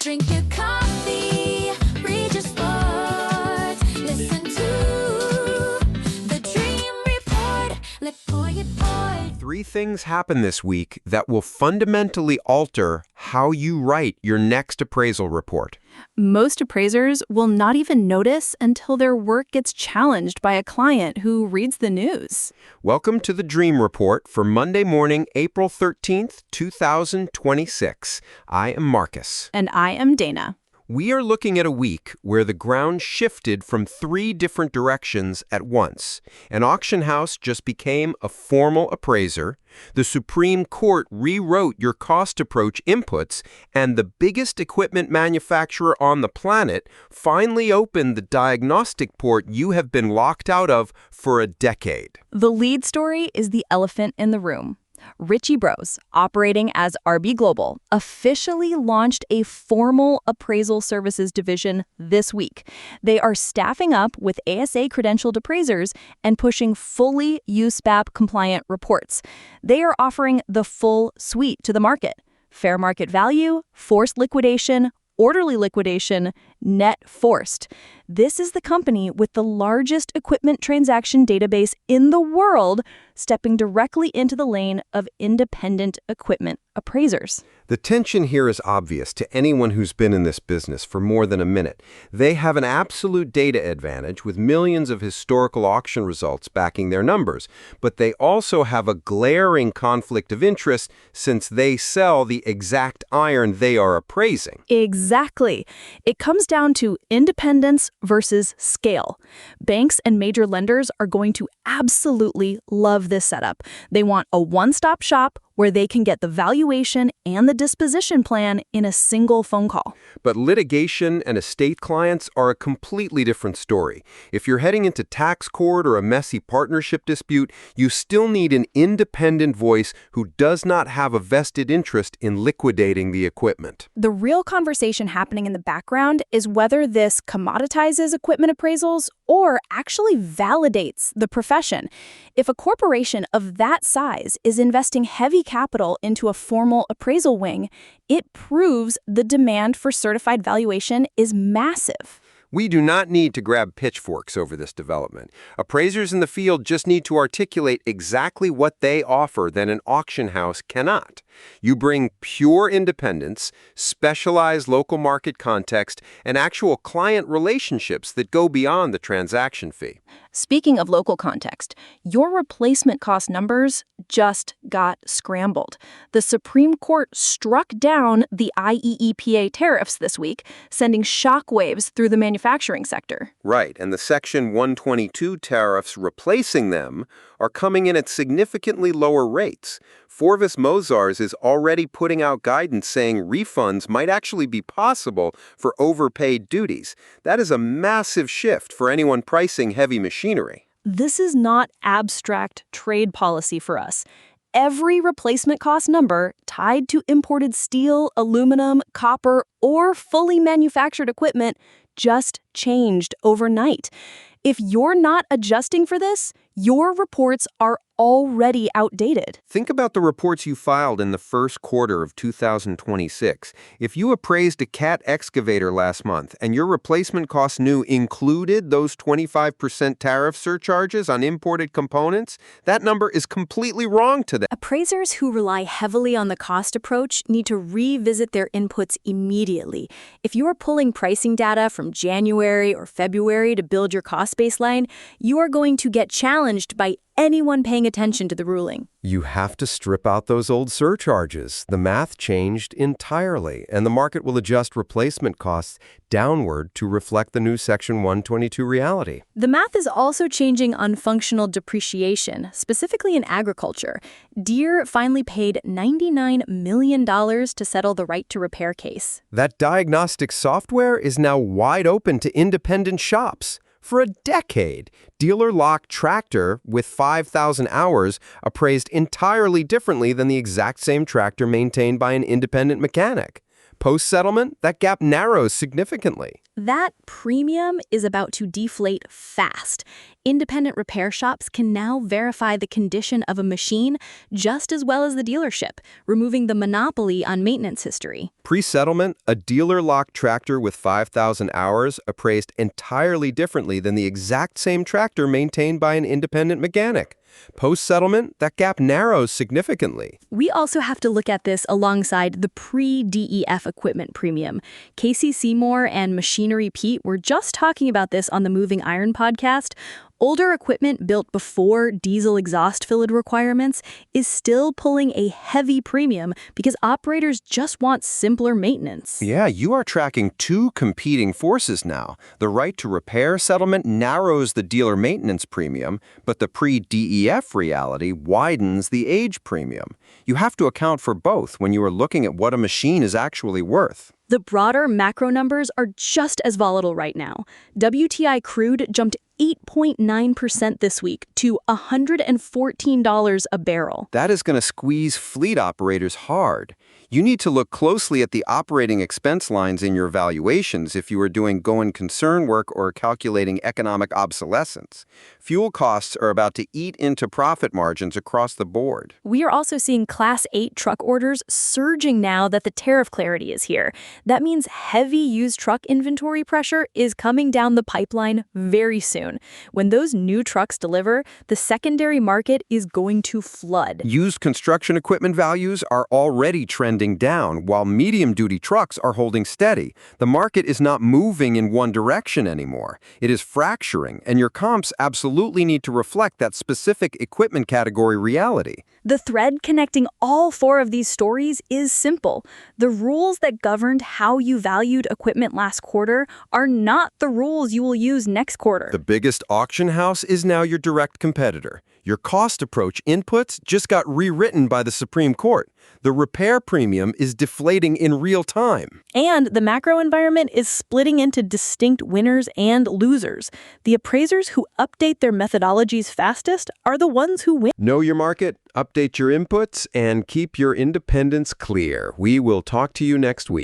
Drink your coffee, read your sports, listen to the Dream Report. Let pour it pour. 3 things happen this week that will fundamentally alter how you write your next appraisal report. Most appraisers will not even notice until their work gets challenged by a client who reads the news. Welcome to the Dream Report for Monday morning, April 13th, 2026. I am Marcus. And I am Dana. We are looking at a week where the ground shifted from 3 different directions at once. An auction house just became a formal appraiser, the Supreme Court rewrote your cost approach inputs, and the biggest equipment manufacturer on the planet finally opened the diagnostic port you have been locked out of for a decade. The lead story is the elephant in the room. Ritchie Bros, operating as RB Global, officially launched a formal appraisal services division this week. They are staffing up with ASA credentialed appraisers and pushing fully USPAP-compliant reports. They are offering the full suite to the market: fair market value, forced liquidation, orderly liquidation, net forced. This is the company with the largest equipment transaction database in the world, stepping directly into the lane of independent equipment appraisers. The tension here is obvious to anyone who's been in this business for more than a minute. They have an absolute data advantage with millions of historical auction results backing their numbers, but they also have a glaring conflict of interest since they sell the exact iron they are appraising. Exactly. It comes down to independence versus scale. Banks and major lenders are going to absolutely love this setup. They want a one-stop shop where they can get the valuation and the disposition plan in a single phone call. But litigation and estate clients are a completely different story. If you're heading into tax court or a messy partnership dispute, you still need an independent voice who does not have a vested interest in liquidating the equipment. The real conversation happening in the background is whether this commoditizes equipment appraisals or actually validates the profession. If a corporation of that size is investing heavy capital into a formal appraisal wing, it proves the demand for certified valuation is massive. We do not need to grab pitchforks over this development. Appraisers in the field just need to articulate exactly what they offer that an auction house cannot. You bring pure independence, specialized local market context, and actual client relationships that go beyond the transaction fee. Speaking of local context, your replacement cost numbers just got scrambled. The Supreme Court struck down the IEEPA tariffs this week, sending shockwaves through the manufacturing sector. Right, and the Section 122 tariffs replacing them are coming in at significantly lower rates. Forvis Mozars is already putting out guidance saying refunds might actually be possible for overpaid duties. That is a massive shift for anyone pricing heavy machinery. This is not abstract trade policy for us. Every replacement cost number tied to imported steel, aluminum, copper, or fully manufactured equipment just changed overnight. If you're not adjusting for this, your reports are already outdated. Think about the reports you filed in the first quarter of 2026. If you appraised a Cat excavator last month and your replacement cost new included those 25% tariff surcharges on imported components, that number is completely wrong to them. Appraisers who rely heavily on the cost approach need to revisit their inputs immediately. If you are pulling pricing data from January or February to build your cost baseline, you are going to get challenged by anyone paying attention to the ruling. You have to strip out those old surcharges. The math changed entirely, and the market will adjust replacement costs downward to reflect the new Section 122 reality. The math is also changing on functional depreciation, specifically in agriculture. Deere finally paid $99 million to settle the right to repair case. That diagnostic software is now wide open to independent shops. For a decade, dealer-locked tractor with 5,000 hours appraised entirely differently than the exact same tractor maintained by an independent mechanic. Post-settlement, that gap narrows significantly. That premium is about to deflate fast. Independent repair shops can now verify the condition of a machine just as well as the dealership, removing the monopoly on maintenance history. Pre-settlement, a dealer-locked tractor with 5,000 hours appraised entirely differently than the exact same tractor maintained by an independent mechanic. Post-settlement, that gap narrows significantly. We also have to look at this alongside the pre-DEF equipment premium. Casey Seymour and Machinery Pete were just talking about this on the Moving Iron podcast. Older equipment built before diesel exhaust fluid requirements is still pulling a heavy premium because operators just want simpler maintenance. Yeah, you are tracking two competing forces now. The right to repair settlement narrows the dealer maintenance premium, but the pre-DEF reality widens the age premium. You have to account for both when you are looking at what a machine is actually worth. The broader macro numbers are just as volatile right now. WTI crude jumped 8.9% this week to $114 a barrel. That is going to squeeze fleet operators hard. You need to look closely at the operating expense lines in your valuations if you are doing going concern work or calculating economic obsolescence. Fuel costs are about to eat into profit margins across the board. We are also seeing Class 8 truck orders surging now that the tariff clarity is here. That means heavy used truck inventory pressure is coming down the pipeline very soon. When those new trucks deliver, the secondary market is going to flood. Used construction equipment values are already trending down, while medium-duty trucks are holding steady. The market is not moving in one direction anymore. It is fracturing, and your comps absolutely need to reflect that specific equipment category reality. The thread connecting all four of these stories is simple. The rules that governed how you valued equipment last quarter are not the rules you will use next quarter. The biggest auction house is now your direct competitor. Your cost approach inputs just got rewritten by the Supreme Court. The repair premium is deflating in real time. And the macro environment is splitting into distinct winners and losers. The appraisers who update their methodologies fastest are the ones who win. Know your market, update your inputs, and keep your independence clear. We will talk to you next week.